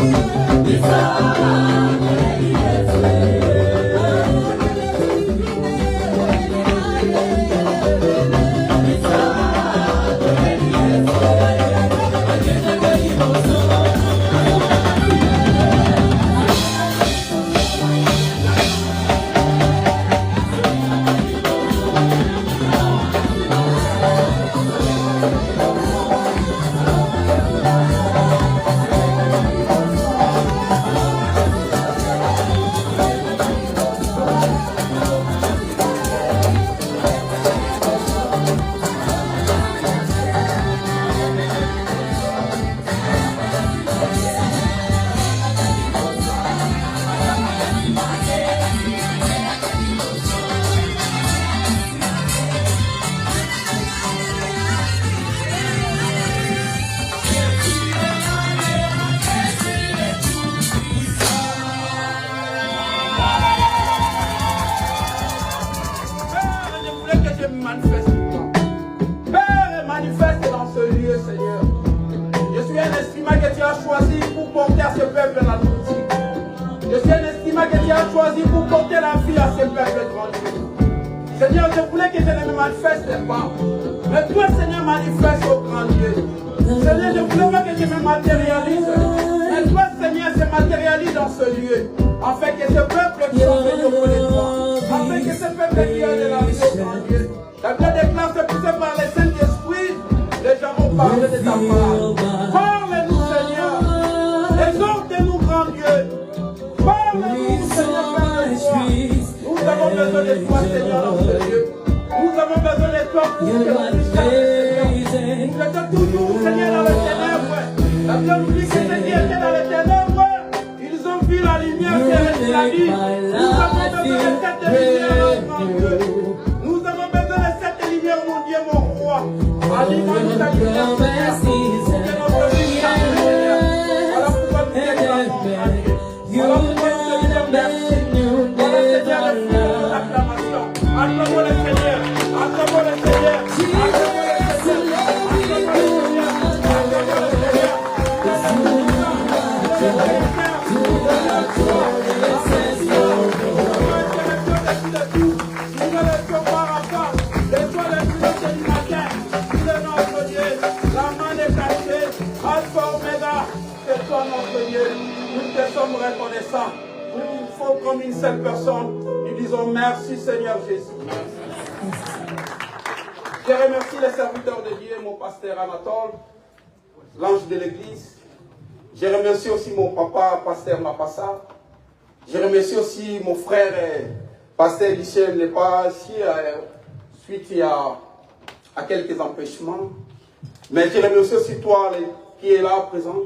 Thank you. L'ange de l'église. Je remercie aussi mon papa, pasteur Mapassa. Je remercie aussi mon frère, pasteur Michel n'est pas ici, suite à quelques empêchements. Mais je remercie aussi toi qui est là présent.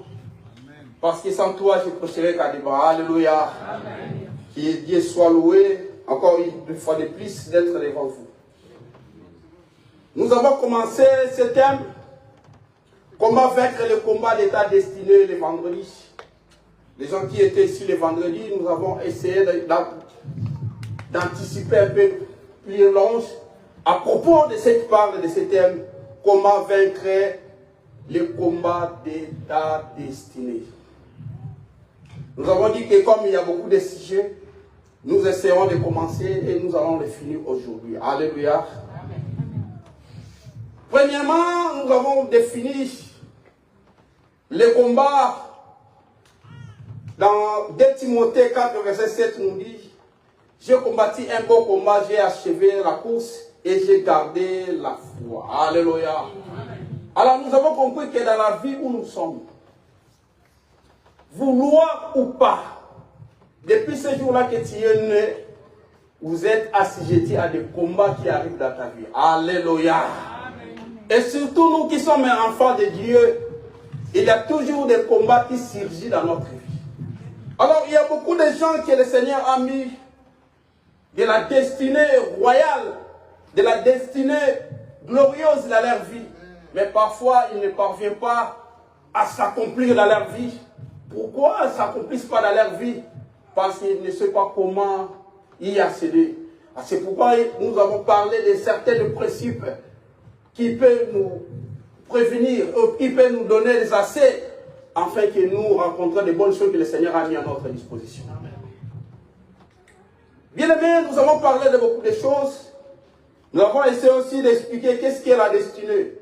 Parce que sans toi, je prêcherai qu'à débat. Alléluia. Amen. Que Dieu soit loué, encore une fois de plus, d'être devant vous. Nous avons commencé ce thème. Comment vaincre le combat d'état destiné le vendredi. Les gens qui étaient ici le vendredi, nous avons essayé d'anticiper un peu plus long à propos de cette parole, de ce thème. Comment vaincre le combat d'état destiné. Nous avons dit que comme il y a beaucoup de sujets, nous essayons de commencer et nous allons le finir aujourd'hui. Alléluia. Premièrement, nous avons défini le combat. Dans 2 Timothée 4, verset 7, nous dit: j'ai combattu un bon combat, j'ai achevé la course et j'ai gardé la foi. Alléluia. Alors nous avons compris que dans la vie où nous sommes, vouloir ou pas, depuis ce jour-là que tu es né, vous êtes assujettis à des combats qui arrivent dans ta vie. Alléluia. Et surtout nous qui sommes enfants de Dieu, il y a toujours des combats qui surgissent dans notre vie. Alors il y a beaucoup de gens que le Seigneur a mis de la destinée royale, de la destinée glorieuse dans leur vie. Mais parfois ils ne parviennent pas à s'accomplir dans leur vie. Pourquoi ils ne s'accomplissent pas dans leur vie? Parce qu'ils ne savent pas comment y accéder. C'est pourquoi nous avons parlé de certains principes qui peuvent nous prévenir, qui peuvent nous donner des accès afin que nous rencontrions les bonnes choses que le Seigneur a mis à notre disposition. Bien aimés, nous avons parlé de beaucoup de choses. Nous avons essayé aussi d'expliquer qu'est-ce qu'est la destinée.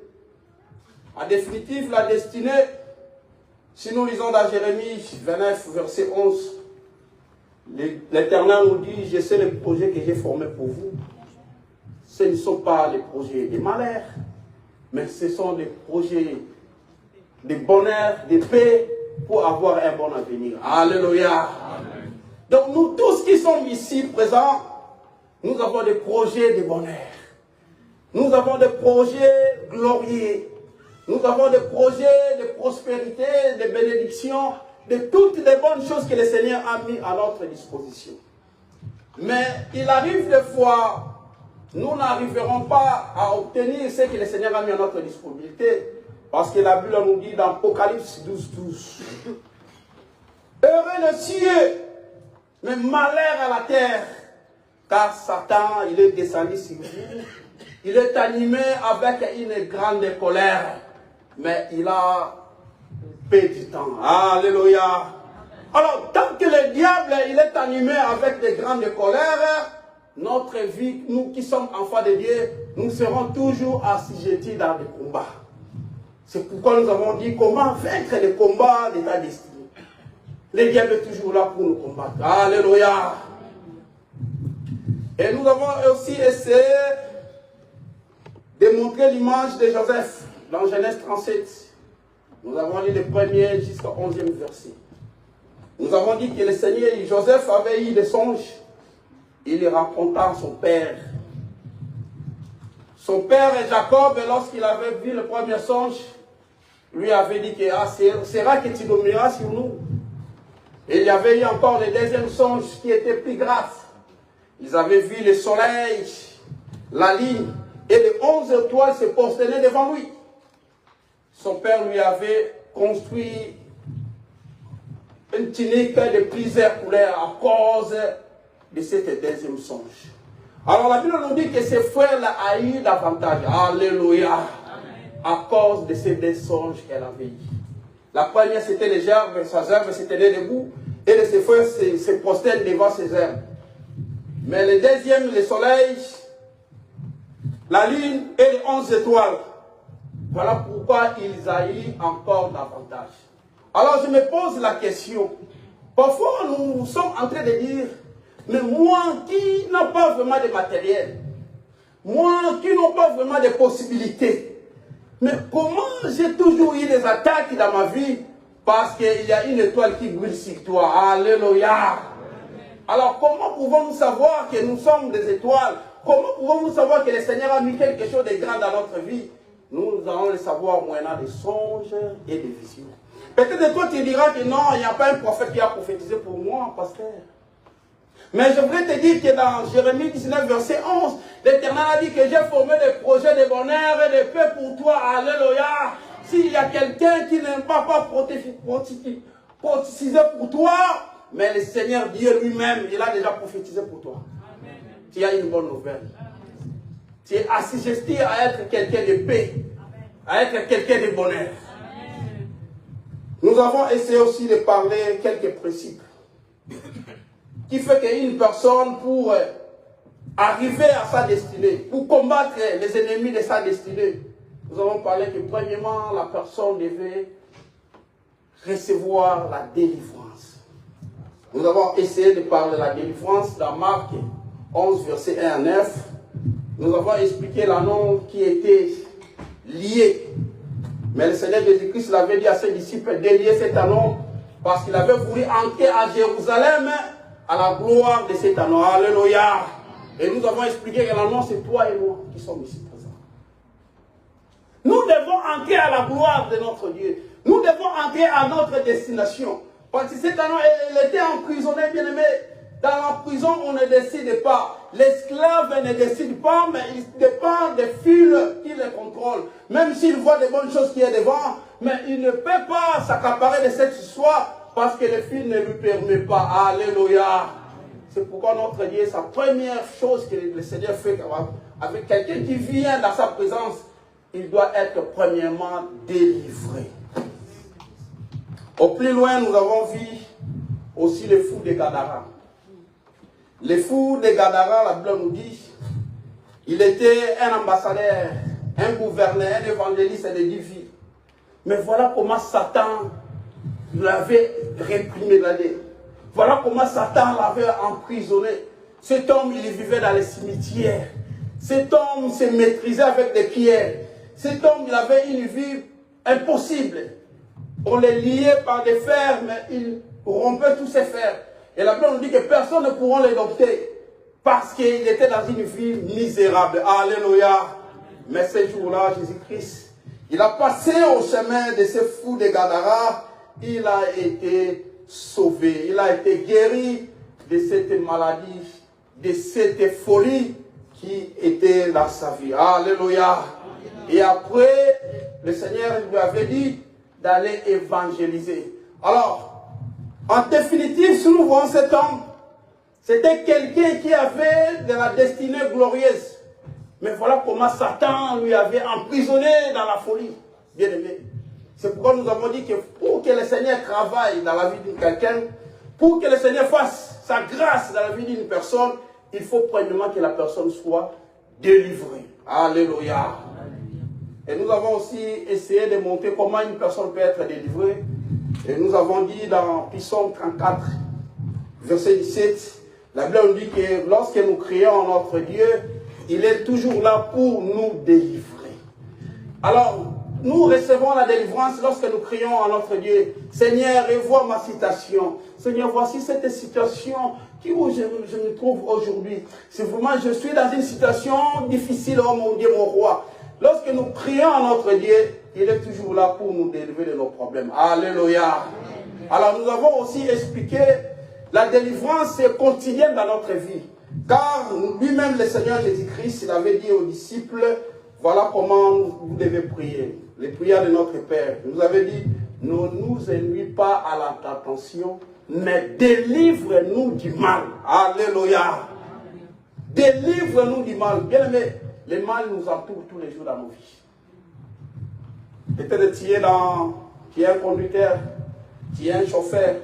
En définitive, la destinée, si nous lisons dans Jérémie 29, verset 11, l'Éternel nous dit, je sais les projets que j'ai formés pour vous. Ce ne sont pas les projets de malheur, mais ce sont des projets de bonheur, de paix, pour avoir un bon avenir. Alléluia. Amen. Donc nous tous qui sommes ici présents, nous avons des projets de bonheur. Nous avons des projets glorieux. Nous avons des projets de prospérité, de bénédiction, de toutes les bonnes choses que le Seigneur a mis à notre disposition. Mais il arrive des fois, nous n'arriverons pas à obtenir ce que le Seigneur a mis à notre disponibilité. Parce que la Bible nous dit dans Apocalypse 12, 12. Heureux le cieux, mais malheur à la terre, car Satan, il est descendu sur vous. Il est animé avec une grande colère, mais il a paix du temps. Alléluia. Alors, tant que le diable, il est animé avec de grandes colères, notre vie, nous qui sommes enfants de Dieu, nous serons toujours assujettis dans des combats. C'est pourquoi nous avons dit comment vaincre les combats de ta destinée. Le diable est toujours là pour nous combattre. Alléluia. Et nous avons aussi essayé de montrer l'image de Joseph dans Genèse 37. Nous avons lu le premier jusqu'au 11e verset. Nous avons dit que le Seigneur, Joseph avait eu des songes. Il les raconta à son père. Son père Jacob, lorsqu'il avait vu le premier songe, lui avait dit que sera que tu domineras sur nous. Et il y avait eu encore le deuxième songe qui était plus grave. Ils avaient vu le soleil, la lune, et les 11 étoiles se prosternaient devant lui. Son père lui avait construit une tunique de plusieurs couleurs à cause de cette deuxième songe. Alors la Bible nous dit que ses frères-là a eu davantage. Alléluia. Amen. À cause de ces deux songes qu'elle avait eu. La première c'était les gerbes, sa gerbe se tenait debout, et ses frères se prosternent devant ses gerbes. Mais le deuxième, le soleil, la lune et les 11 étoiles. Voilà pourquoi ils ont eu encore davantage. Alors je me pose la question. Parfois nous sommes en train de dire, mais moi qui n'ai pas vraiment de matériel, moi qui n'ai pas vraiment de possibilités, mais comment j'ai toujours eu des attaques dans ma vie parce qu'il y a une étoile qui brille sur toi. Alléluia. Alors comment pouvons-nous savoir que nous sommes des étoiles? Comment pouvons-nous savoir que le Seigneur a mis quelque chose de grand dans notre vie? Nous allons le savoir moyennant des songes et des visions. Peut-être que toi tu diras que non, il n'y a pas un prophète qui a prophétisé pour moi, pasteur. Mais je voudrais te dire que dans Jérémie 19, verset 11, l'Éternel a dit que j'ai formé des projets de bonheur et de paix pour toi. Alléluia. S'il y a quelqu'un qui n'aime pas prophétiser pour toi, mais le Seigneur Dieu lui-même, il a déjà prophétisé pour toi. Amen. Tu as une bonne nouvelle. Amen. Tu es assujetti à être quelqu'un de paix, à être quelqu'un de bonheur. Amen. Nous avons essayé aussi de parler quelques principes qui fait qu'une personne, pour arriver à sa destinée, pour combattre les ennemis de sa destinée, nous avons parlé que premièrement, la personne devait recevoir la délivrance. Nous avons essayé de parler de la délivrance dans Marc 11, verset 1 à 9. Nous avons expliqué l'anneau qui était lié. Mais le Seigneur Jésus-Christ l'avait dit à ses disciples de lier cet anneau parce qu'il avait voulu entrer à Jérusalem à la gloire de cet anneau. Alléluia. Et nous avons expliqué que l'anneau, c'est toi et moi qui sommes ici présents. Nous devons entrer à la gloire de notre Dieu. Nous devons entrer à notre destination. Parce que cet anneau, il était emprisonné, bien aimé. Dans la prison, on ne décide pas. L'esclave ne décide pas, mais il dépend des fils qui le contrôlent. Même s'il voit des bonnes choses qui est devant, mais il ne peut pas s'accaparer de cette histoire parce que le fil ne lui permet pas. Alléluia. C'est pourquoi notre Dieu, sa première chose que le Seigneur fait avec quelqu'un qui vient dans sa présence, il doit être premièrement délivré. Au plus loin, nous avons vu aussi les fous de Gadara. Les fous de Gadara, la Bible nous dit, il était un ambassadeur, un gouverneur, un évangéliste de 10 vies. Mais voilà comment Satan l'avait réprimé l'année. Voilà comment Satan l'avait emprisonné. Cet homme, il vivait dans les cimetières. Cet homme se maîtrisait avec des pierres. Cet homme, il avait une vie impossible. On les liait par des fers, mais il rompait tous ces fers. Et la Bible nous dit que personne ne pourra l'adopter parce qu'il était dans une vie misérable. Alléluia. Mais ce jour-là, Jésus-Christ, il a passé au chemin de ces fous de Gadara. Il a été sauvé. Il a été guéri de cette maladie, de cette folie qui était dans sa vie. Alléluia. Et après, le Seigneur lui avait dit d'aller évangéliser. Alors, en définitive, si nous voyons cet homme, c'était quelqu'un qui avait de la destinée glorieuse. Mais voilà comment Satan lui avait emprisonné dans la folie. Bien aimé. C'est pourquoi nous avons dit que pour que le Seigneur travaille dans la vie de quelqu'un, pour que le Seigneur fasse sa grâce dans la vie d'une personne, il faut premièrement que la personne soit délivrée. Alléluia. Et nous avons aussi essayé de montrer comment une personne peut être délivrée. Et nous avons dit dans Psaume 34, verset 17, la Bible nous dit que lorsque nous crions en notre Dieu, il est toujours là pour nous délivrer. Alors, nous recevons la délivrance lorsque nous crions en notre Dieu. Seigneur, revois ma situation. Seigneur, voici cette situation où je me trouve aujourd'hui. C'est vraiment, je suis dans une situation difficile, oh mon Dieu, mon roi. Lorsque nous prions à notre Dieu, il est toujours là pour nous délivrer de nos problèmes. Alléluia. Alors nous avons aussi expliqué la délivrance quotidienne dans notre vie. Car lui-même, le Seigneur Jésus-Christ, il avait dit aux disciples, voilà comment vous devez prier. Les prières de notre Père. Il nous avait dit, ne nous ennuie pas à la tentation, mais délivre-nous du mal. Alléluia. Délivre-nous du mal. Bien aimé, le mal nous entoure tous les jours dans nos vies. Peut-être tu es un conducteur, tu es un chauffeur.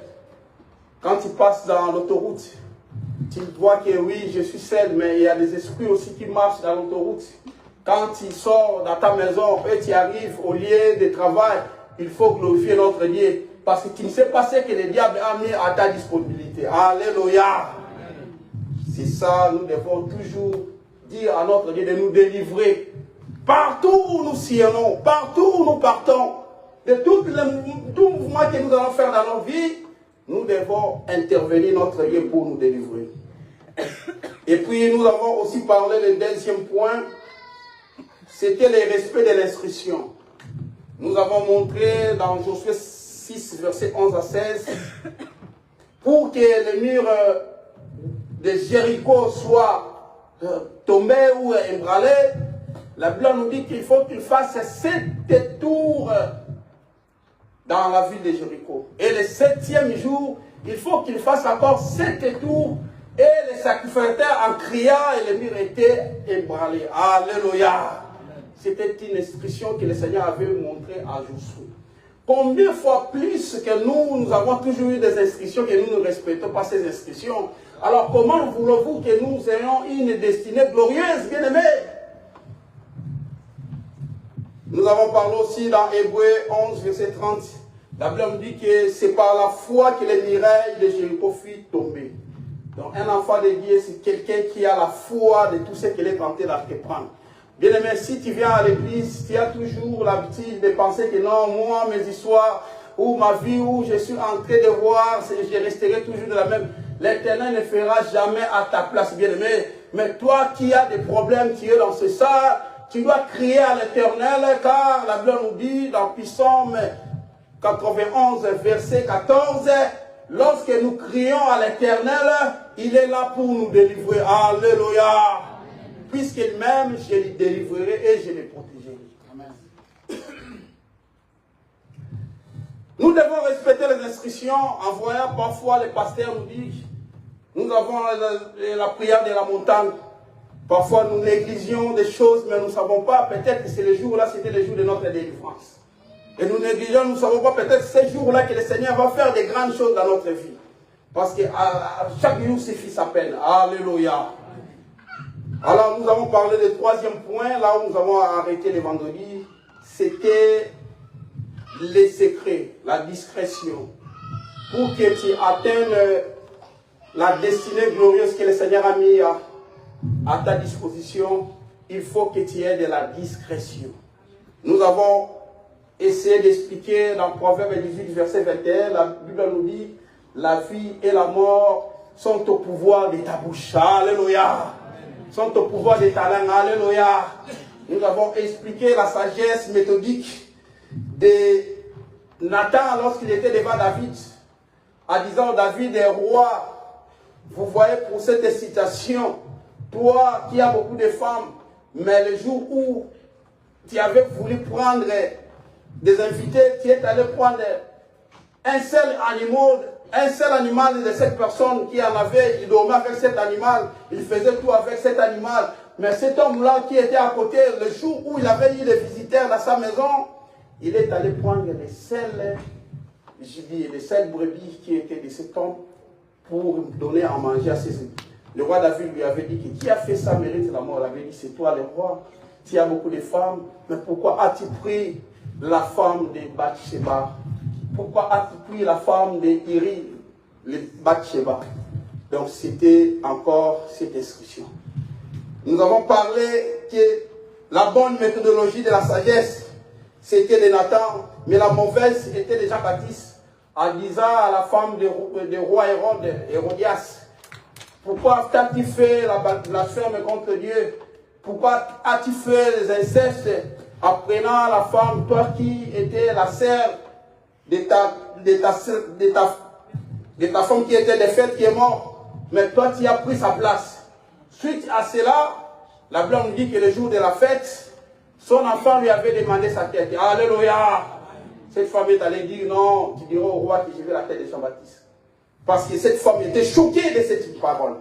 Quand tu passes dans l'autoroute, tu vois que oui, je suis seul, mais il y a des esprits aussi qui marchent dans l'autoroute. Quand tu sors dans ta maison et tu arrives au lieu de travail, il faut glorifier notre Dieu. Parce que tu ne sais pas ce que le diable a mis à ta disponibilité. Alléluia. C'est ça, nous devons toujours dire à notre Dieu de nous délivrer. Partout où nous sillonnons, partout où nous partons, de tout mouvement que nous allons faire dans nos vies, nous devons intervenir notre Dieu pour nous délivrer. Et puis nous avons aussi parlé, le deuxième point, c'était le respect de l'instruction. Nous avons montré dans Josué 6, verset 11 à 16, pour que le mur de Jéricho soit tombé ou ébranlé, la Bible nous dit qu'il faut qu'il fasse 7 tours dans la ville de Jéricho. Et le 7e jour, il faut qu'il fasse encore 7 tours. Et les sacrificateurs en criant, et le mur était ébranlé. Alléluia. C'était une instruction que le Seigneur avait montrée à Josué. Combien de fois plus que nous avons toujours eu des instructions que nous ne respectons pas ces instructions. Alors comment voulez-vous que nous ayons une destinée glorieuse, bien-aimés? Nous avons parlé aussi dans Hébreux 11, verset 30. La Bible nous dit que c'est par la foi que les murailles de Jéricho furent tombées. Donc un enfant de Dieu, c'est quelqu'un qui a la foi de tout ce qu'il est tenté d'entreprendre. Bien aimé, si tu viens à l'église, tu as toujours l'habitude de penser que non, moi, mes histoires, ou ma vie, où je suis en train de voir, je resterai toujours de la même. L'Éternel ne fera jamais à ta place, bien aimé. Mais toi qui as des problèmes, tu es dans ce salle, tu dois crier à l'Éternel, car la Bible nous dit dans Psaume 91, verset 14, lorsque nous crions à l'Éternel, il est là pour nous délivrer. Alléluia. Puisqu'il m'aime, je les délivrerai et je les protégerai. Amen. Nous devons respecter les instructions en voyant parfois les pasteurs nous dire, nous avons la prière de la montagne. Parfois nous négligeons des choses, mais nous ne savons pas. Peut-être que c'est le jour-là, c'était le jour de notre délivrance. Et nous négligeons, nous ne savons pas peut-être ces jours-là que le Seigneur va faire des grandes choses dans notre vie. Parce que chaque jour suffit sa peine. Alléluia. Alors nous avons parlé du troisième point, là où nous avons arrêté les vendredis. C'était les secrets, la discrétion. Pour que tu atteignes la destinée glorieuse que le Seigneur a mis à ta disposition, il faut que tu aies de la discrétion. Nous avons essayé d'expliquer dans Proverbe 18, verset 21, la Bible nous dit, la vie et la mort sont au pouvoir de ta bouche. Alléluia. Sont au pouvoir de ta langue. Alléluia. Nous avons expliqué la sagesse méthodique de Nathan lorsqu'il était devant David, en disant, David est roi. Vous voyez, pour cette citation, toi qui as beaucoup de femmes, mais le jour où tu avais voulu prendre des invités, tu es allé prendre un seul animal de cette personne qui en avait, il dormait avec cet animal, il faisait tout avec cet animal. Mais cet homme-là qui était à côté, le jour où il avait eu des visiteurs dans sa maison, il est allé prendre les seuls gibier, les seules brebis qui étaient de cet homme pour donner à manger à ses ennemis. Le roi David lui avait dit que qui a fait ça mérite la mort. Il avait dit, c'est toi le roi, tu as beaucoup de femmes, mais pourquoi as-tu pris la femme de Bathsheba? Pourquoi as-tu pris la femme de Iri, le Bathsheba? Donc c'était encore cette instruction. Nous avons parlé que la bonne méthodologie de la sagesse, c'était de Nathan, mais la mauvaise était de Jean-Baptiste, en disant à la femme du roi Hérodias, pourquoi as-tu fait la blasphème contre Dieu? Pourquoi as-tu fait les incestes en prenant la femme, toi qui étais la sœur de ta femme qui était défaite, qui est morte, mais toi tu as pris sa place. Suite à cela, la Bible nous dit que le jour de la fête, son enfant lui avait demandé sa tête. Alléluia! Cette femme est allée dire non, tu diras au roi que je veux la tête de Jean-Baptiste. Parce que cette femme était choquée de cette parole.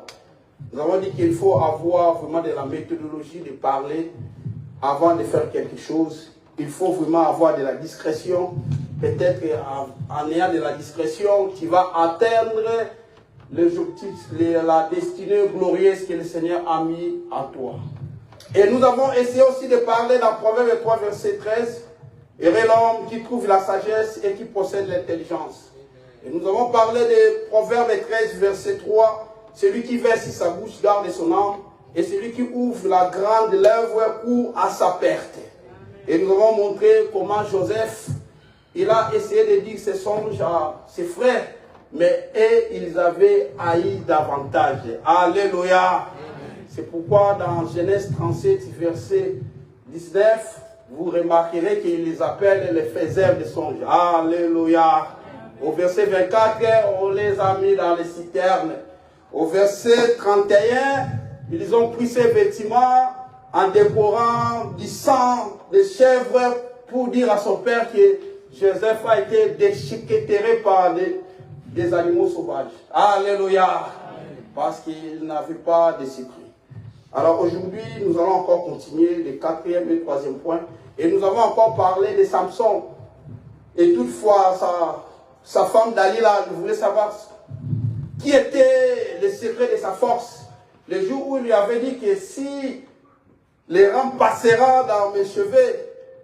Nous avons dit qu'il faut avoir vraiment de la méthodologie de parler avant de faire quelque chose. Il faut vraiment avoir de la discrétion. Peut-être qu'en ayant de la discrétion, tu vas atteindre l'objectif, la destinée glorieuse que le Seigneur a mis à toi. Et nous avons essayé aussi de parler dans Proverbe 3, verset 13. Heureux l'homme qui trouve la sagesse et qui possède l'intelligence. Et nous avons parlé de Proverbe 13, verset 3. Celui qui verse sa bouche garde son âme, et celui qui ouvre la grande lèvre court à sa perte. Et nous avons montré comment Joseph, il a essayé de dire ses songes à ses frères, mais ils avaient haï davantage. Alléluia. C'est pourquoi dans Genèse 37, verset 19, vous remarquerez qu'il les appelle les faiseurs de songes. Alléluia. Au verset 24, on les a mis dans les citernes. Au verset 31, ils ont pris ces vêtements en décorant du sang de chèvre pour dire à son père que Joseph a été déchiqueté par des animaux sauvages. Alléluia. Parce qu'il n'avait pas de secret. Alors aujourd'hui, nous allons encore continuer le quatrième et troisième point. Et nous avons encore parlé de Samson. Et toutefois, sa femme Dalila voulait savoir qui était le secret de sa force. Le jour où il lui avait dit que si les rames passera dans mes cheveux,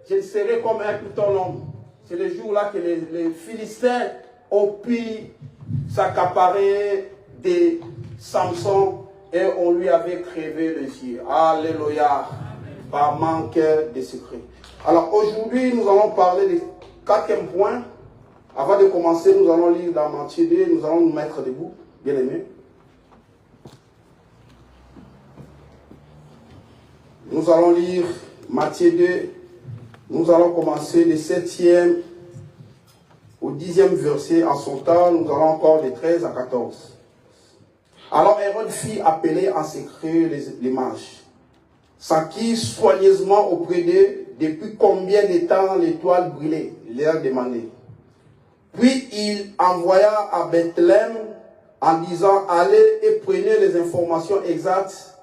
je serai comme un pluton long. C'est le jour-là que les Philistins ont pu s'accaparer de Samson et on lui avait crevé les yeux. Alléluia. Par manque de secret. Alors aujourd'hui, nous allons parler du quatrième point. Avant de commencer, nous allons lire dans Matthieu 2, nous allons nous mettre debout, bien aimés. Nous allons lire Matthieu 2, nous allons commencer du 7e au 10e verset en son temps, nous allons encore de 13 à 14. Alors Hérode fit appeler en secret les mages, s'enquit soigneusement auprès d'eux depuis combien de temps l'étoile brûlait, il leur demandait. Puis il envoya à Bethléem en disant, allez et prenez les informations exactes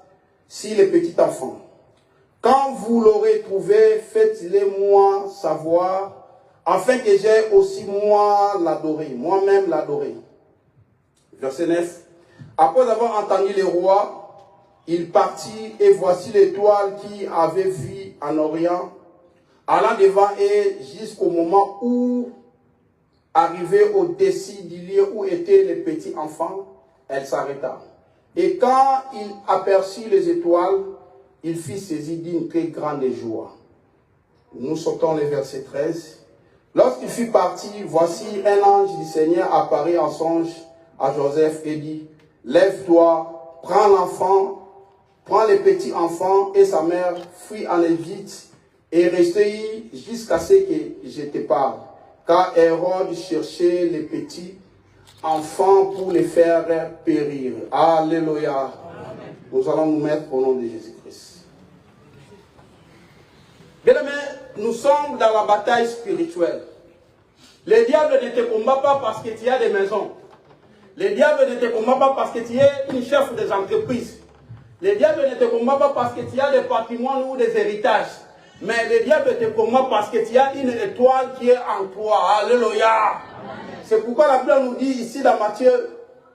sur les petits enfants. Quand vous l'aurez trouvé, faites-les moi savoir afin que j'aie aussi moi-même l'adorer. Verset 9. Après avoir entendu le roi, il partit et voici l'étoile qui avait vu en Orient, allant devant et jusqu'au moment où, arrivé au-dessus du lieu où étaient les petits enfants, elle s'arrêta. Et quand il aperçut les étoiles, il fut saisi d'une très grande joie. Nous sortons le verset 13. Lorsqu'il fut parti, voici un ange du Seigneur apparut en songe à Joseph et dit, lève-toi, prends l'enfant, prends les petits enfants et sa mère, fuis en Égypte et restez jusqu'à ce que je te parle. Car Hérode cherchait les petits enfants pour les faire périr. Alléluia. Amen. Nous allons nous mettre au nom de Jésus-Christ. Bien-aimés, nous sommes dans la bataille spirituelle. Le diable ne te combat pas parce que tu as des maisons. Le diable ne te combat pas parce que tu es une chef des entreprises. Le diable ne te combat pas parce que tu as des patrimoines ou des héritages. Mais le diable te combat parce que tu as une étoile qui est en toi. Alléluia. C'est pourquoi la Bible nous dit ici dans Matthieu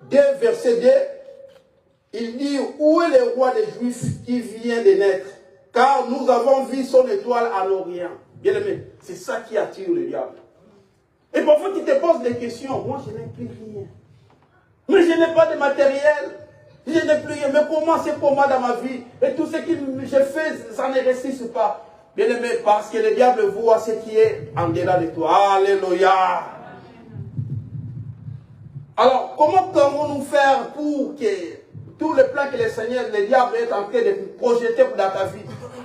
2, verset 2, il dit, où est le roi des Juifs qui vient de naître? Car nous avons vu son étoile à l'Orient. Bien aimé, c'est ça qui attire le diable. Et parfois tu te poses des questions. Moi, je n'ai plus rien. Mais je n'ai pas de matériel. Je n'ai plus rien. Mais comment c'est pour moi dans ma vie? Et tout ce que je fais, ça ne réussisse pas. Bien aimé, parce que le diable voit ce qui est en dedans de toi. Alléluia. Alors, comment pouvons-nous faire pour que tout le plan que le Seigneur, le diable est en train de projeter dans ta vie,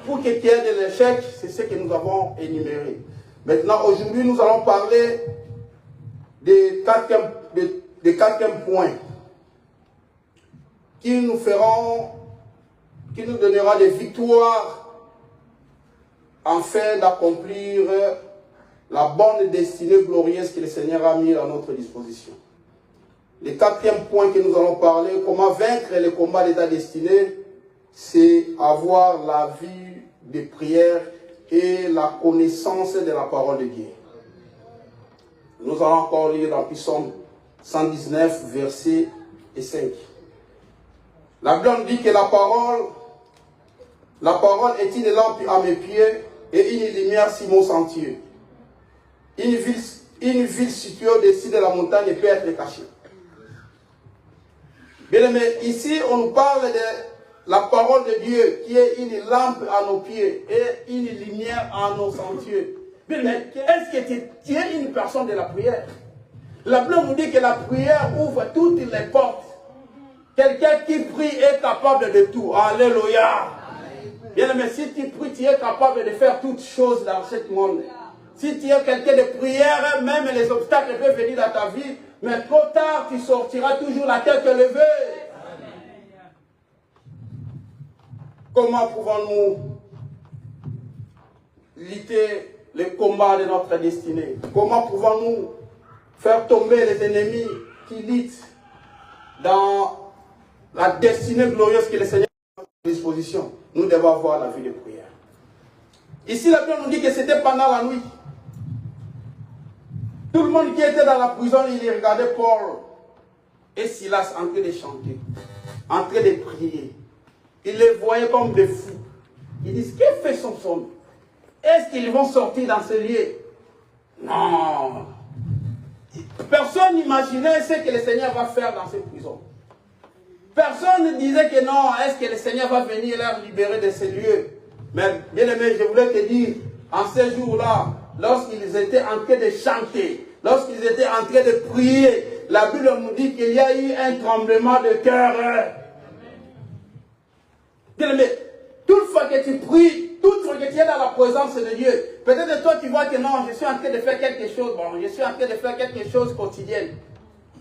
pour que tu aies de l'échec? C'est ce que nous avons énuméré. Maintenant, aujourd'hui, nous allons parler des quatrième points qui nous donnera des victoires afin d'accomplir la bonne destinée glorieuse que le Seigneur a mis à notre disposition. Le quatrième point que nous allons parler, comment vaincre le combat de ta destinée, c'est avoir la vie de prière et la connaissance de la parole de Dieu. Nous allons encore lire dans Psaume 119, verset 5. La Bible dit que la parole est une lampe à mes pieds et une lumière sur mon sentier. Une ville située au-dessus de la montagne peut être cachée. Bien aimé, ici on nous parle de la parole de Dieu qui est une lampe à nos pieds et une lumière à nos sentiers. Bien aimé, est-ce que tu es une personne de la prière? La Bible nous dit que la prière ouvre toutes les portes. Quelqu'un qui prie est capable de tout. Alléluia. Bien aimé, si tu pries, tu es capable de faire toutes choses dans ce monde. Si tu es quelqu'un de prière, même les obstacles peuvent venir dans ta vie, mais trop tard, tu sortiras toujours la tête levée. Comment pouvons-nous lutter le combat de notre destinée? Comment pouvons-nous faire tomber les ennemis qui luttent dans la destinée glorieuse que le Seigneur a à notre disposition? Nous devons avoir la vie de prière. Ici, la Bible nous dit que c'était pendant la nuit. Tout le monde qui était dans la prison, il regardait Paul et Silas en train de chanter, en train de prier. Il les voyait comme des fous. Ils disent, qu'est-ce que fait son somme? Est-ce qu'ils vont sortir dans ce lieu? Non. Personne n'imaginait ce que le Seigneur va faire dans cette prison. Personne ne disait que non, est-ce que le Seigneur va venir leur libérer de ces lieux? Mais bien aimé, je voulais te dire, en ces jours-là, lorsqu'ils étaient en train de chanter, lorsqu'ils étaient en train de prier, la Bible nous dit qu'il y a eu un tremblement de cœur. Bien aimé, toute fois que tu pries, toute fois que tu es dans la présence de Dieu, peut-être toi tu vois que non, je suis en train de faire quelque chose, bon, je suis en train de faire quelque chose quotidien.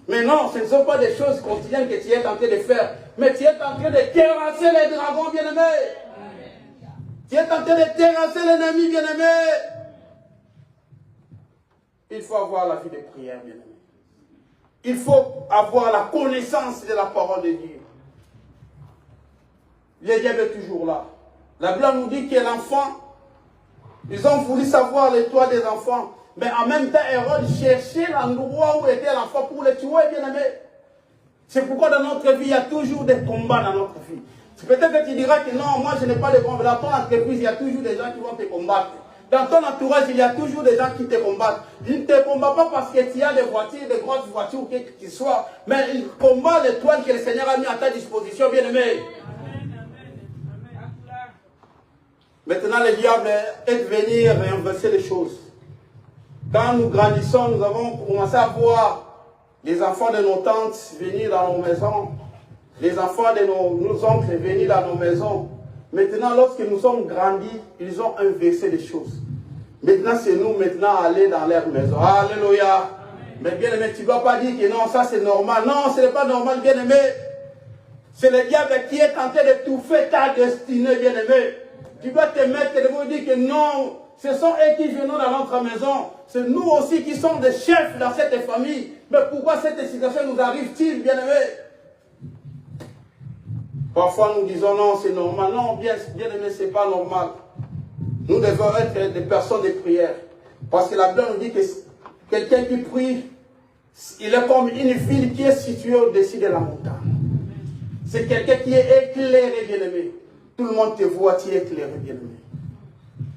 Mais non, ce ne sont pas des choses quotidiennes que tu es en train de faire, mais tu es en train de terrasser les dragons, bien aimé. Tu es en train de terrasser l'ennemi, bien aimé. Il faut avoir la vie de prière, bien aimé. Il faut avoir la connaissance de la parole de Dieu. Le diable est toujours là. La Bible nous dit que l'enfant, ils ont voulu savoir l'étoile des enfants. Mais en même temps, Hérode cherchait l'endroit où était l'enfant pour le tuer, bien aimé. C'est pourquoi dans notre vie, il y a toujours des combats dans notre vie. Peut-être que tu diras que non, moi je n'ai pas de combat. Dans ton entreprise, il y a toujours des gens qui vont te combattre. Dans ton entourage, il y a toujours des gens qui te combattent. Ils ne te combattent pas parce que tu as des voitures, des grosses voitures, ou quelque que ce soit. Mais ils combattent l'étoile que le Seigneur a mis à ta disposition, bien aimé. Maintenant, le diable est venu réinverser les choses. Quand nous grandissons, nous avons commencé à voir les enfants de nos tantes venir dans nos maisons, les enfants de nos oncles venir dans nos maisons. Maintenant, lorsque nous sommes grandis, ils ont inversé les choses. Maintenant, c'est nous maintenant aller dans leur maison. Alléluia. Mais bien aimé, tu ne dois pas dire que non, ça c'est normal. Non, ce n'est pas normal, bien aimé. C'est le diable qui est tenté de d'étouffer ta destinée, bien aimé. Tu dois te mettre et de dire que non, ce sont eux qui viennent dans notre maison. C'est nous aussi qui sommes des chefs dans cette famille. Mais pourquoi cette situation nous arrive-t-il, bien aimé? Parfois nous disons non, c'est normal. Non, bien aimé, ce n'est pas normal. Nous devons être des personnes de prière. Parce que la Bible nous dit que quelqu'un qui prie, il est comme une ville qui est située au-dessus de la montagne. C'est quelqu'un qui est éclairé, bien aimé. Tout le monde te voit, tu es éclairé, bien aimé.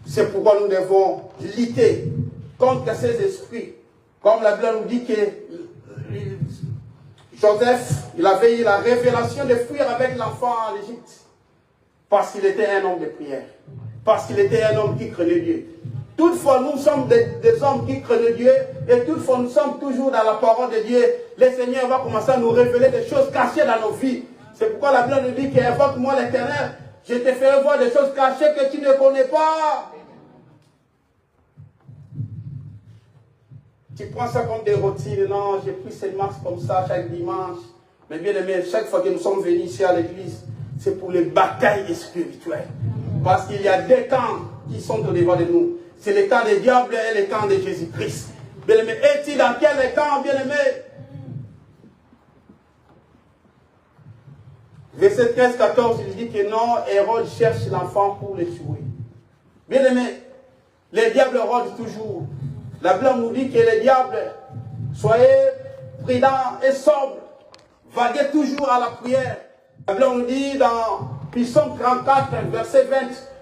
C'est pourquoi nous devons lutter contre ces esprits. Comme la Bible nous dit que Joseph, il avait eu la révélation de fuir avec l'enfant en Égypte. Parce qu'il était un homme de prière. Parce qu'il était un homme qui craignait Dieu. Toutefois, nous sommes des hommes qui craignent Dieu. Et toutefois, nous sommes toujours dans la parole de Dieu. Le Seigneur va commencer à nous révéler des choses cachées dans nos vies. C'est pourquoi la Bible nous dit qu'invoque-moi l'Éternel. Je te ferai voir des choses cachées que tu ne connais pas. Tu prends ça comme des routines. Non, j'ai pris cette marche comme ça chaque dimanche. Mais bien aimé, chaque fois que nous sommes venus ici à l'église, c'est pour les batailles spirituelles. Parce qu'il y a des camps qui sont au devant de nous. C'est le camp des diables et le camp de Jésus-Christ. Bien aimé, es-tu dans quel camp, bien aimé? Verset 13-14, il dit que non, Hérode cherche l'enfant pour le tuer. Bien aimé, les diables rôdent toujours. La Bible nous dit que les diables, soyez prudents et sobres, vaguez toujours à la prière. La Bible nous dit dans Psaume 34, verset 20,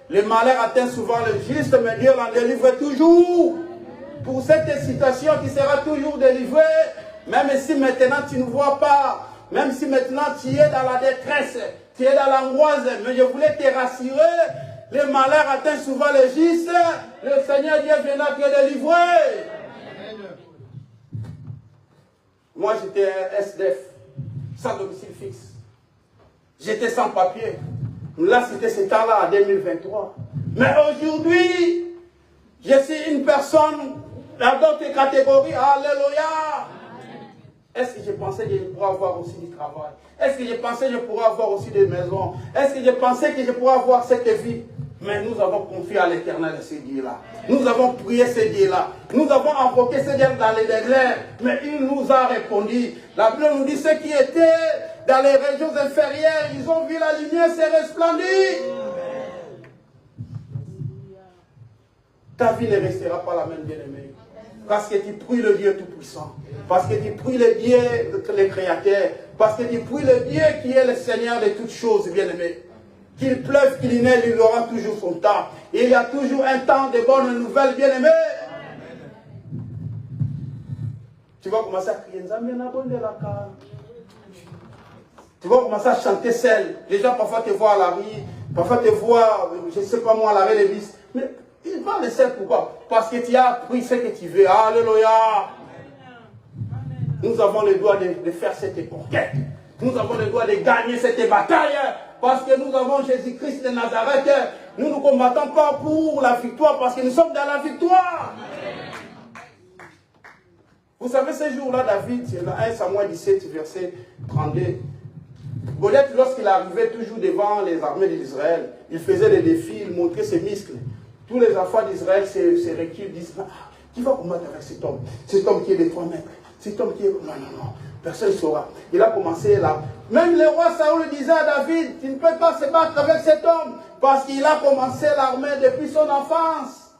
le malheur atteint souvent le juste, mais Dieu l'en délivre toujours. Pour cette citation qui sera toujours délivrée, même si maintenant tu ne vois pas, même si maintenant tu es dans la détresse, tu es dans l'angoisse, mais je voulais te rassurer, le malheur atteint souvent le juste, le Seigneur Dieu viendra te délivrer. Moi j'étais un SDF, sans domicile fixe. J'étais sans papier. Là c'était ce temps-là, en 2023. Mais aujourd'hui, je suis une personne dans d'autres catégories. Alléluia. Est-ce que je pensais que je pourrais avoir aussi du travail? Est-ce que je pensais que je pourrais avoir aussi des maisons? Est-ce que je pensais que je pourrais avoir cette vie? Mais nous avons confié à l'Éternel ce Dieu-là. Nous avons prié ce Dieu-là. Nous avons invoqué ce Dieu dans les déserts. Mais il nous a répondu. La Bible nous dit ceux qui étaient dans les régions inférieures, ils ont vu la lumière se resplendir. Ta vie ne restera pas la même, bien-aimée. Parce que tu pries le Dieu Tout-Puissant. Parce que tu pries le Dieu, le Créateur. Parce que tu pries le Dieu qui est le Seigneur de toutes choses, bien-aimé. Qu'il pleuve, qu'il neige, il aura toujours son temps. Et il y a toujours un temps de bonnes nouvelles, bien-aimé. Tu vas commencer à crier. Tu vas commencer à chanter seul. Les gens parfois te voient à la rue, parfois te voient, je ne sais pas moi, à l'arrêt de bus. Mais ils parlent de seul pourquoi? Parce que tu as appris ce que tu veux. Alléluia. Nous avons le droit de faire cette conquête. Nous avons le droit de gagner cette bataille. Parce que nous avons Jésus-Christ de Nazareth. Nous ne combattons pas pour la victoire parce que nous sommes dans la victoire. Vous savez, ce jour-là, David, dans 1 Samuel 17, verset 32, Goliath, lorsqu'il arrivait toujours devant les armées d'Israël, il faisait des défis, il montrait ses muscles. Tous les enfants d'Israël se reculent, disent, qui va combattre avec cet homme qui est de 3 mètres, cet homme qui est... Non, non, non, personne ne saura. Il a commencé là. Même le roi Saoul disait à David, tu ne peux pas se battre avec cet homme, parce qu'il a commencé l'armée depuis son enfance.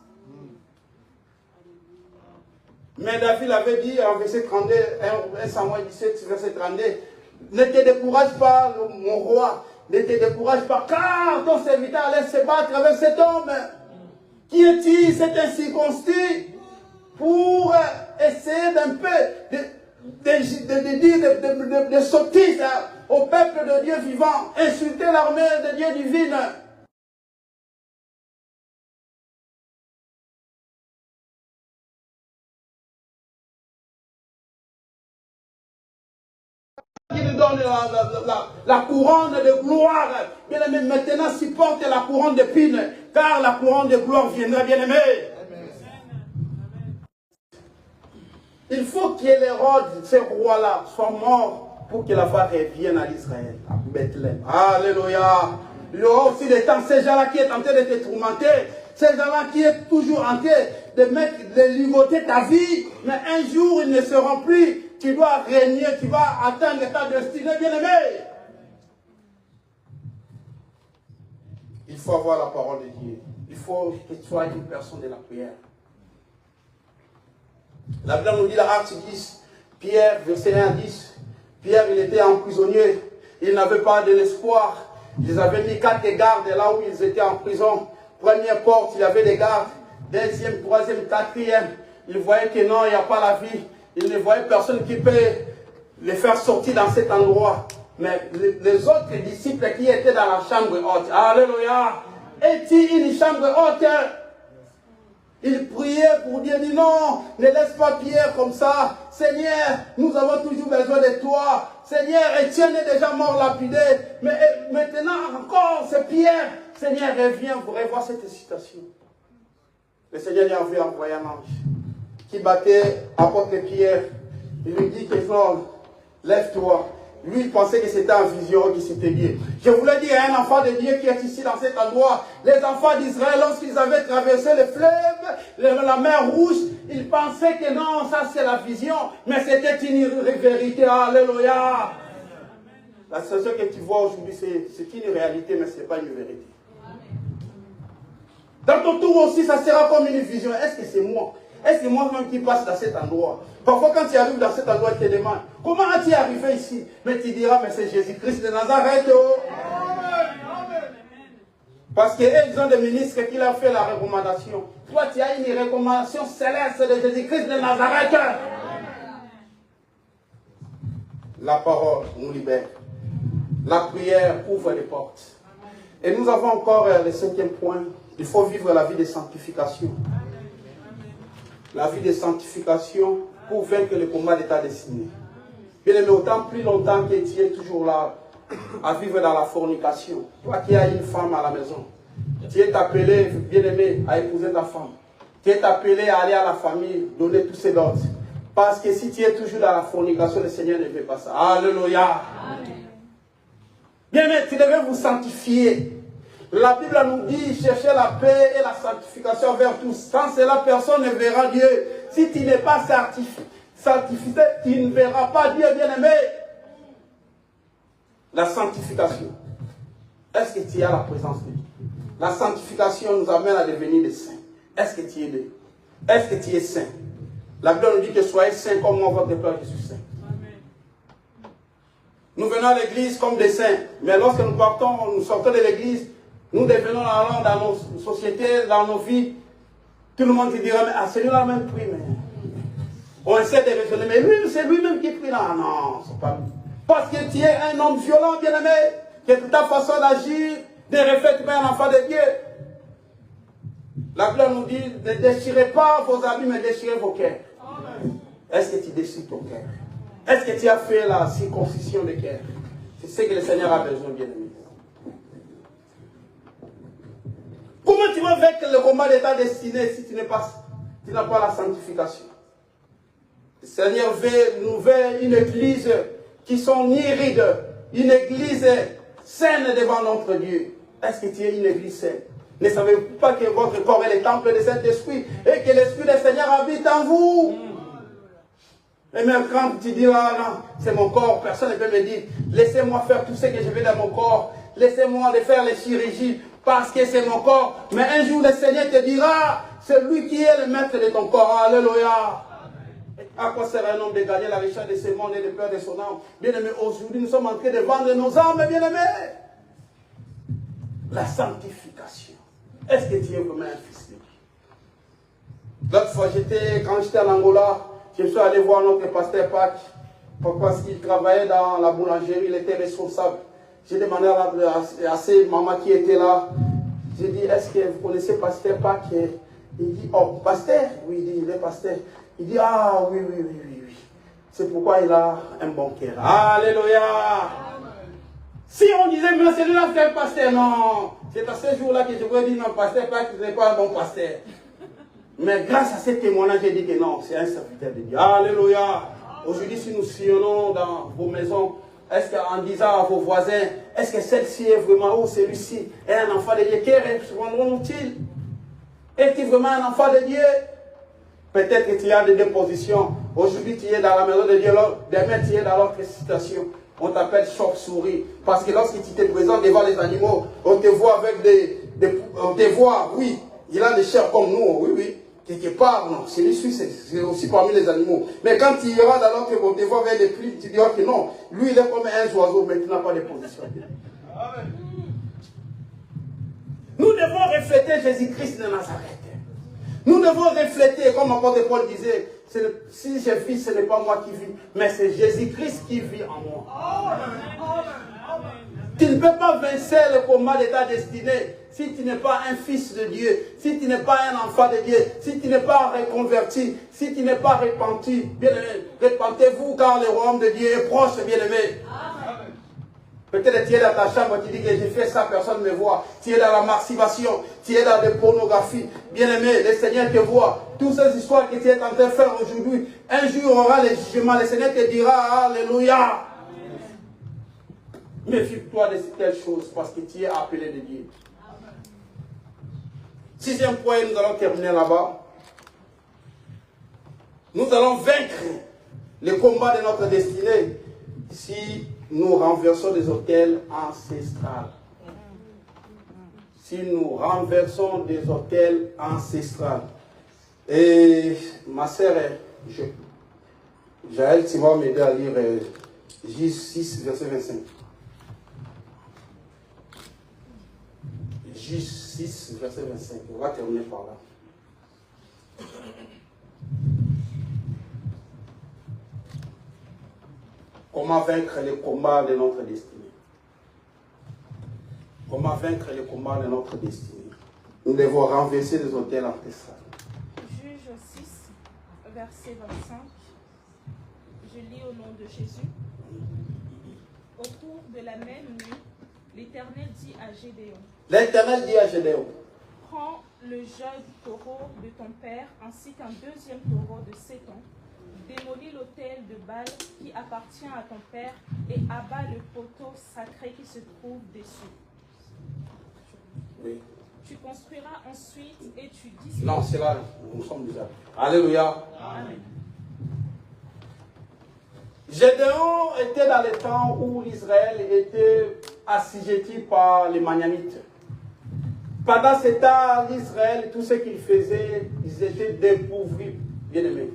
Mais David avait dit en verset 32, 1 Samuel 17, verset 32, ne te décourage pas, mon roi, ne te décourage pas, car ton serviteur allait se battre avec cet homme. Qui est-il, cet incirconcis, pour essayer d'un peu de sottises au peuple de Dieu vivant, insulter l'armée de Dieu divine. Qui nous donne la couronne de gloire. Bien aimé, maintenant supporte la couronne d'épines, car la couronne de gloire viendra, bien aimé. Il faut que l'Hérode, ce roi-là, soit mort pour que la foi revienne à l'Israël, à Bethléem. Alléluia. Il y aura aussi des temps, ces gens-là qui est en train de te tourmenter, ces gens-là qui est toujours en train de ligoter ta vie, mais un jour ils ne seront plus. Tu dois régner, tu vas atteindre ta destinée, bien-aimé. Il faut avoir la parole de Dieu. Il faut que tu sois une personne de la prière. La Bible nous dit, la Acte 10, Pierre, verset 1 à 10, Pierre, il était emprisonné, il n'avait pas de l'espoir. Ils avaient mis 4 gardes là où ils étaient en prison. Première porte, il y avait des gardes. Deuxième, troisième, quatrième. Ils voyaient que non, il n'y a pas la vie. Ils ne voyaient personne qui peut les faire sortir dans cet endroit. Mais les autres disciples qui étaient dans la chambre haute, alléluia, est-il une chambre haute? Ils priaient pour Dieu, dit non, ne laisse pas Pierre comme ça. Seigneur, nous avons toujours besoin de toi. Seigneur, Étienne est déjà mort lapidé. Mais maintenant encore, c'est Pierre. Seigneur, reviens pour revoir cette situation. Le Seigneur lui a envoyé un ange qui battait à porte de Pierre. Il lui dit que non, lève-toi. Lui, il pensait que c'était en vision, que c'était Dieu. Je voulais dire à un enfant de Dieu qui est ici dans cet endroit, les enfants d'Israël, lorsqu'ils avaient traversé le fleuve, la mer rouge, ils pensaient que non, ça c'est la vision, mais c'était une vérité. Alléluia. La situation que tu vois aujourd'hui, c'est une réalité, mais ce n'est pas une vérité. Dans ton tour aussi, ça sera comme une vision. Est-ce que c'est moi? Est-ce que c'est moi-même qui passe dans cet endroit? Parfois, quand tu arrives dans cet endroit, tu te demandes, comment as-tu arrivé ici? Mais tu diras, mais c'est Jésus-Christ de Nazareth. Oh. Parce qu'ils ont des ministres qui leur fait la recommandation. Toi, tu as une recommandation céleste de Jésus-Christ de Nazareth. La parole nous libère. La prière ouvre les portes. Et nous avons encore le 5e point. Il faut vivre la vie de sanctification. La vie de sanctification pour vaincre le combat de ta destinée. Bien aimé, autant plus longtemps que tu es toujours là à vivre dans la fornication. Toi qui as une femme à la maison, tu es appelé, bien aimé, à épouser ta femme. Tu es appelé à aller à la famille, donner tous ses dons. Parce que si tu es toujours dans la fornication, le Seigneur ne fait pas ça. Alléluia. Bien aimé, tu devais vous sanctifier. La Bible nous dit, cherchez la paix et la sanctification vers tous. Sans cela, personne ne verra Dieu. Si tu n'es pas sanctifié, tu ne verras pas Dieu, bien-aimé. La sanctification. Est-ce que tu as la présence de Dieu? La sanctification nous amène à devenir des saints. Est-ce que tu es Dieu? Est-ce que tu es saint? La Bible nous dit que soyez saints comme moi, votre Père, je suis saint. Nous venons à l'église comme des saints. Mais lorsque nous partons, nous sortons de l'église, nous devenons dans nos sociétés, dans nos vies. Tout le monde te dira, mais celui-là même prie, mais on essaie de raisonner, mais lui, c'est lui-même qui prie là. Non, c'est pas lui. Parce que tu es un homme violent, bien-aimé, que ta façon d'agir ne reflète pas un enfant de Dieu. La Bible nous dit, ne déchirez pas vos habits, mais déchirez vos cœurs. Est-ce que tu déchires ton cœur? Est-ce que tu as fait la circoncision de cœur? C'est ce que le Seigneur a besoin, bien-aimé. Comment tu vas vaincre le combat de ta destinée si tu n'as pas la sanctification? Le Seigneur nous veut une église qui sont ni rides, une église saine devant notre Dieu. Est-ce que tu es une église saine? Ne savez-vous pas que votre corps est le temple du Saint-Esprit et que l'Esprit du Seigneur habite en vous? Et même quand tu dis, ah non, c'est mon corps, personne ne peut me dire, laissez-moi faire tout ce que je veux dans mon corps, laissez-moi faire les chirurgies, parce que c'est mon corps. Mais un jour, le Seigneur te dira, c'est lui qui est le maître de ton corps. Alléluia. À quoi sert un homme de gagner la richesse de ce monde et de peur de son âme? Bien-aimé, aujourd'hui, nous sommes en train de vendre nos âmes, bien-aimé. La sanctification. Est-ce que tu es vraiment un fils de Dieu? L'autre fois, quand j'étais en Angola, je suis allé voir notre pasteur Pâques, parce qu'il travaillait dans la boulangerie, il était responsable. J'ai demandé à ces mamans qui étaient là, j'ai dit, est-ce que vous connaissez pasteur Pâques? Il dit, oh, pasteur? Oui, il est pasteur. Il dit, ah oui. C'est pourquoi il a un bon cœur. Alléluia. Si on disait, mais celui-là c'est un pasteur, non. C'est à ce jour-là que je vous ai dit, non, pasteur Pâques, ce n'est pas un bon pasteur. Mais grâce à ce témoignage, j'ai dit que non, c'est un serviteur de Dieu. Alléluia. Aujourd'hui, si nous sillonnons dans vos maisons, est-ce qu'en disant à vos voisins, est-ce que celle-ci est vraiment, ou celui-ci est un enfant de Dieu, que répondront-ils? Est-il vraiment un enfant de Dieu? Peut-être que tu as des dépositions. Aujourd'hui, tu es dans la maison de Dieu, demain, tu es dans l'autre situation. On t'appelle chauve-souris. Parce que lorsque tu te présentes devant les animaux, on te voit avec on te voit, oui, il a des chairs comme nous, oui. Quelque part, non, celui-ci, c'est aussi parmi les animaux. Mais quand tu iras dans l'autre, on te voit avec les plumes, tu diras que non, lui, il est comme un oiseau, mais tu n'as pas de position. Nous devons refléter Jésus-Christ de Nazareth. Nous devons refléter, comme l'apôtre Paul disait, si je vis, ce n'est pas moi qui vis, mais c'est Jésus-Christ qui vit en moi. Tu ne peux pas vaincre le combat de ta destinée si tu n'es pas un fils de Dieu, si tu n'es pas un enfant de Dieu, si tu n'es pas reconverti, si tu n'es pas repenti. Bien-aimé, repentez-vous car le royaume de Dieu est proche, bien-aimé. Peut-être tu es dans ta chambre, tu dis que j'ai fait ça, personne ne me voit. Tu es dans la masturbation, tu es dans la pornographie. Bien-aimé, le Seigneur te voit. Toutes ces histoires que tu es en train de faire aujourd'hui, un jour aura le jugement. Le Seigneur te dira, alléluia. Méfie-toi de telles choses parce que tu es appelé de Dieu. Sixième point, nous allons terminer là-bas. Nous allons vaincre le combat de notre destinée si nous renversons des autels ancestrales. Si nous renversons des autels ancestrales. Et ma sœur, Jaël, tu vas m'aider à lire J 6, verset 25. J 6, verset 25. On va terminer par là. Comment vaincre le combat de notre destinée? Comment vaincre le combat de notre destinée? Nous devons renverser les autels ancestrales. Juge 6, verset 25. Je lis au nom de Jésus. Au cours de la même nuit, l'Éternel dit à Gédéon. L'Éternel dit à Gédéon. Prends le jeune taureau de ton père ainsi qu'un deuxième taureau de 7 ans. Démolis l'autel de Baal qui appartient à ton père et abat le poteau sacré qui se trouve dessus. Oui. Tu construiras ensuite et tu dis... Non, c'est là, nous sommes déjà. Alléluia. Amen. Gédéon était dans le temps où Israël était assujetti par les Manianites. Pendant ce temps, l'Israël, tout ce qu'ils faisaient, ils étaient dépourvus, bien-aimés.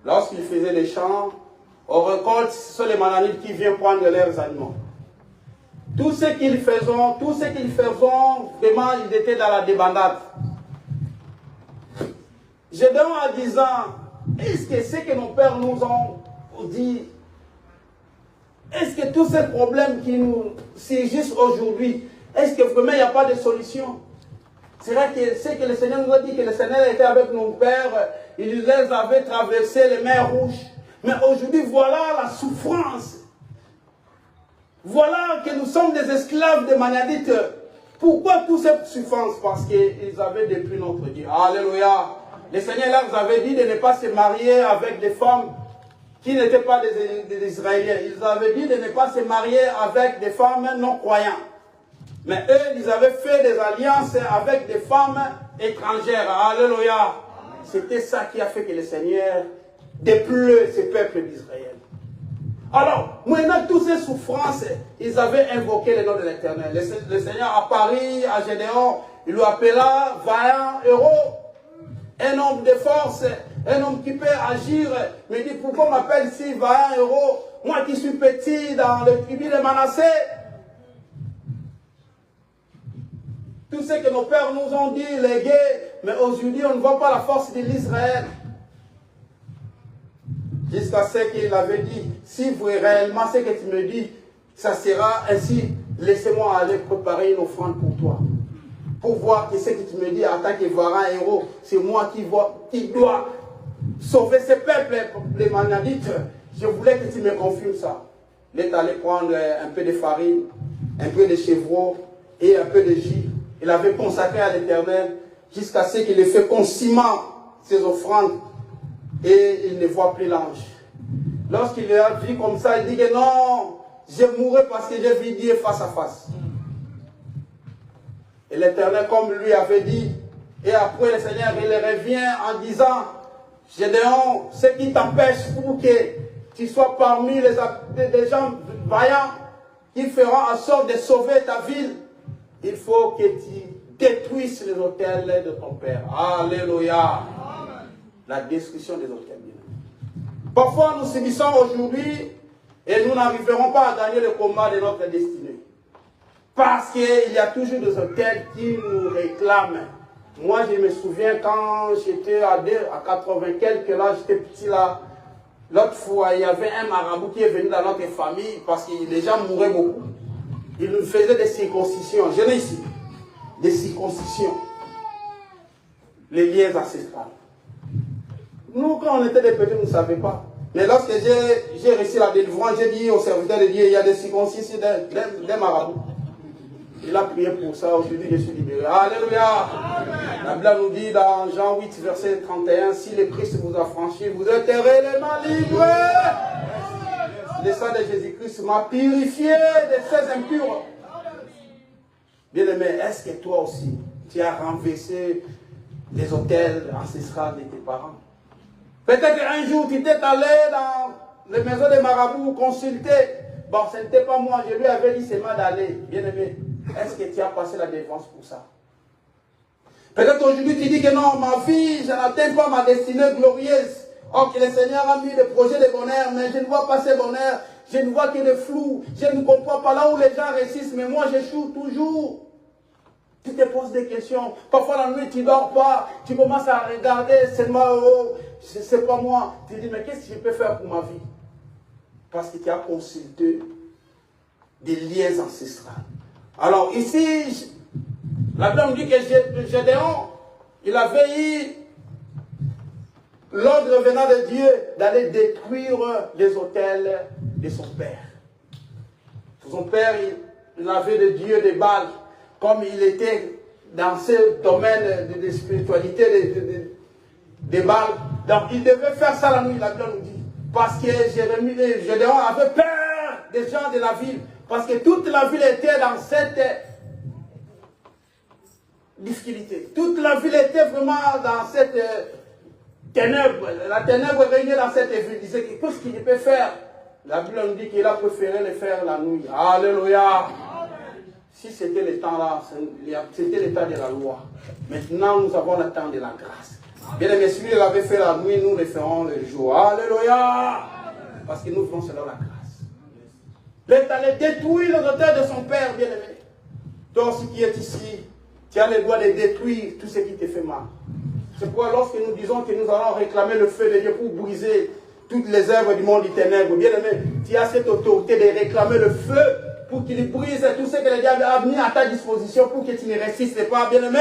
Lorsqu'ils faisaient les champs, aux récoltes, ce sont les Manianites qui viennent prendre leurs animaux. Tout ce qu'ils faisaient, vraiment, ils étaient dans la débandade. Gédéon en disant, est-ce que ce que nos pères nous ont dit, est-ce que tous ces problèmes qui nous surgissent aujourd'hui, est-ce que vraiment il n'y a pas de solution? C'est vrai que ce que le Seigneur nous a dit, que le Seigneur était avec nos pères, il les avait traversé les mers rouges. Mais aujourd'hui, voilà la souffrance. Voilà que nous sommes des esclaves des Manianites. Pourquoi toute cette souffrance? Parce qu'ils avaient détruit notre Dieu. Alléluia. Le Seigneur leur avait dit de ne pas se marier avec des femmes qui n'étaient pas des Israéliens. Ils avaient dit de ne pas se marier avec des femmes non croyantes. Mais eux, ils avaient fait des alliances avec des femmes étrangères. Alléluia. C'était ça qui a fait que le Seigneur dépleut ce peuple d'Israël. Alors, maintenant, toutes ces souffrances, ils avaient invoqué le nom de l'Éternel. Le Seigneur apparut à Gédéon, il lui appela vaillant héros. un homme de force, un homme qui peut agir, me dit pourquoi on m'appelle ici vaillant héros, moi qui suis petit dans le tribu de Manassé. Tout ce que nos pères nous ont dit, légué, mais aujourd'hui on ne voit pas la force de l'Israël. Jusqu'à ce qu'il avait dit, si vous réellement ce que tu me dis, ça sera ainsi, laissez-moi aller préparer une offrande pour toi. Pour voir que ce que tu me dis en tant que vaillant héros, c'est moi qui dois sauver ce peuple, les Manadites. Je voulais que tu me confirmes ça. Il est allé prendre un peu de farine, un peu de chevreau et un peu de jus. Il avait consacré à l'Éternel jusqu'à ce qu'il ait fait consciemment ses offrandes et il ne voit plus l'ange. Lorsqu'il a vu comme ça, il dit que non, je mourrai parce que j'ai vu Dieu face à face. Et l'Éternel, comme lui avait dit, et après le Seigneur, il revient en disant, Gédéon, ce qui t'empêche pour que tu sois parmi les gens vaillants qui feront en sorte de sauver ta ville, il faut que tu détruises les autels de ton Père. Alléluia. La destruction des autels. Parfois, nous subissons aujourd'hui et nous n'arriverons pas à gagner le combat de notre destinée. Parce qu'il y a toujours des autels qui nous réclament. Moi, je me souviens quand j'étais à 80 quelques, là, j'étais petit là. L'autre fois, il y avait un marabout qui est venu dans notre famille parce que les gens mouraient beaucoup. Il nous faisait des circoncisions. Je l'ai ici. Des circoncisions. Les liens ancestrales. Nous, quand on était des petits, nous ne savions pas. Mais lorsque j'ai reçu la délivrance, j'ai dit au serviteur de Dieu, il y a des circoncisions des marabouts. Il a prié pour ça, aujourd'hui je suis libéré. Alléluia. La Bible nous dit dans Jean 8, verset 31, si le Christ vous a franchi, vous êtes réellement libre. Le sang de Jésus-Christ m'a purifié de ces impurs. Bien-aimé, est-ce que toi aussi, tu as renversé les autels ancestrales de tes parents? Peut-être qu'un jour, tu t'es allé dans les maisons des marabouts consulter. Bon, ce n'était pas moi, je lui avais dit seulement d'aller. Bien-aimé, est-ce que tu as passé la défense pour ça? Peut-être aujourd'hui, tu dis que non, ma vie, je n'atteins pas ma destinée glorieuse. Oh, que le Seigneur a mis des projets de bonheur, mais je ne vois pas ce bonheur. Je ne vois que le flou. Je ne comprends pas là où les gens réussissent, mais moi, j'échoue toujours. Tu te poses des questions. Parfois, la nuit, tu ne dors pas. Tu commences à regarder seulement, oh, c'est pas moi. Tu dis, mais qu'est-ce que je peux faire pour ma vie? Parce que tu as consulté des liens ancestrales. Alors, ici, la Bible dit que Gédéon, il avait eu l'ordre venant de Dieu d'aller détruire les autels de son père. Son père, il avait de Dieu des balles. Comme il était dans ce domaine de spiritualité, des balles. Donc il devait faire ça la nuit, la Bible nous dit. Parce que Gédéon avait peur des gens de la ville. Parce que toute la ville était dans cette difficulté. Toute la ville était vraiment dans cette ténèbre. La ténèbre régnait dans cette ville. Il disait que qu'est-ce qu'il peut faire? La Bible nous dit qu'il a préféré le faire la nuit. Alléluia. Si c'était le temps là, c'était le temps de la loi. Maintenant, nous avons le temps de la grâce. Bien aimé, si lui l'avait fait la nuit, nous le ferons le jour. Alléluia. Parce que nous faisons selon la grâce. L'État allait détruire les autels de son père, bien aimé. Toi aussi qui es ici, tu as le droit de détruire tout ce qui te fait mal. C'est pourquoi lorsque nous disons que nous allons réclamer le feu de Dieu pour briser toutes les œuvres du monde du ténèbre, bien aimé, tu as cette autorité de réclamer le feu pour qu'il brise tout ce que le diable a mis à ta disposition pour que tu ne résistes pas, bien aimé.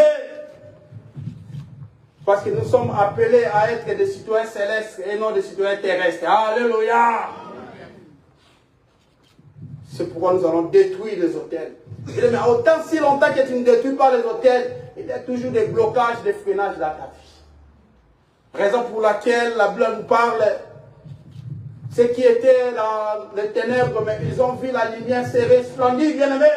Parce que nous sommes appelés à être des citoyens célestes et non des citoyens terrestres. Alléluia. C'est pourquoi nous allons détruire les autels. Mais autant si longtemps que tu ne détruis pas les autels, il y a toujours des blocages, des freinages dans ta vie. Raison pour laquelle la Bible nous parle, ceux qui étaient dans les ténèbres, mais ils ont vu la lumière se resplendir, bien aimé.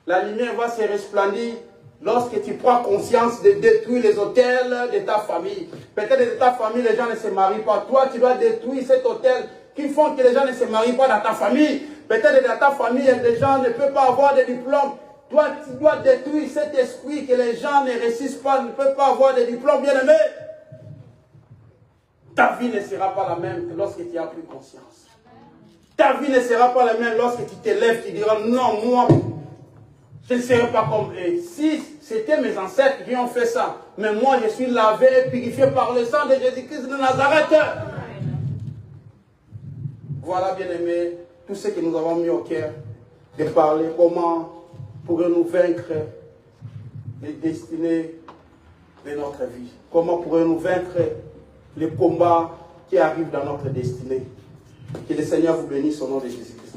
La lumière va se resplendir lorsque tu prends conscience de détruire les autels de ta famille. Peut-être de ta famille, les gens ne se marient pas. Toi, tu dois détruire cet autel qui font que les gens ne se marient pas dans ta famille. Peut-être dans ta famille, les gens ne peuvent pas avoir de diplôme. Toi, tu dois détruire cet esprit que les gens ne réussissent pas, ne peuvent pas avoir des diplômes, bien aimés. Ta vie ne sera pas la même que lorsque tu as pris conscience. Ta vie ne sera pas la même lorsque tu te lèves, tu diras non, moi, je ne serai pas comme eux. Si c'était mes ancêtres qui ont fait ça, mais moi je suis lavé et purifié par le sang de Jésus-Christ de Nazareth. Voilà, bien aimé, tout ce que nous avons mis au cœur de parler, comment pourrions-nous vaincre les destinées de notre vie. Comment pourrions-nous vaincre les combats qui arrivent dans notre destinée. Que le Seigneur vous bénisse au nom de Jésus-Christ.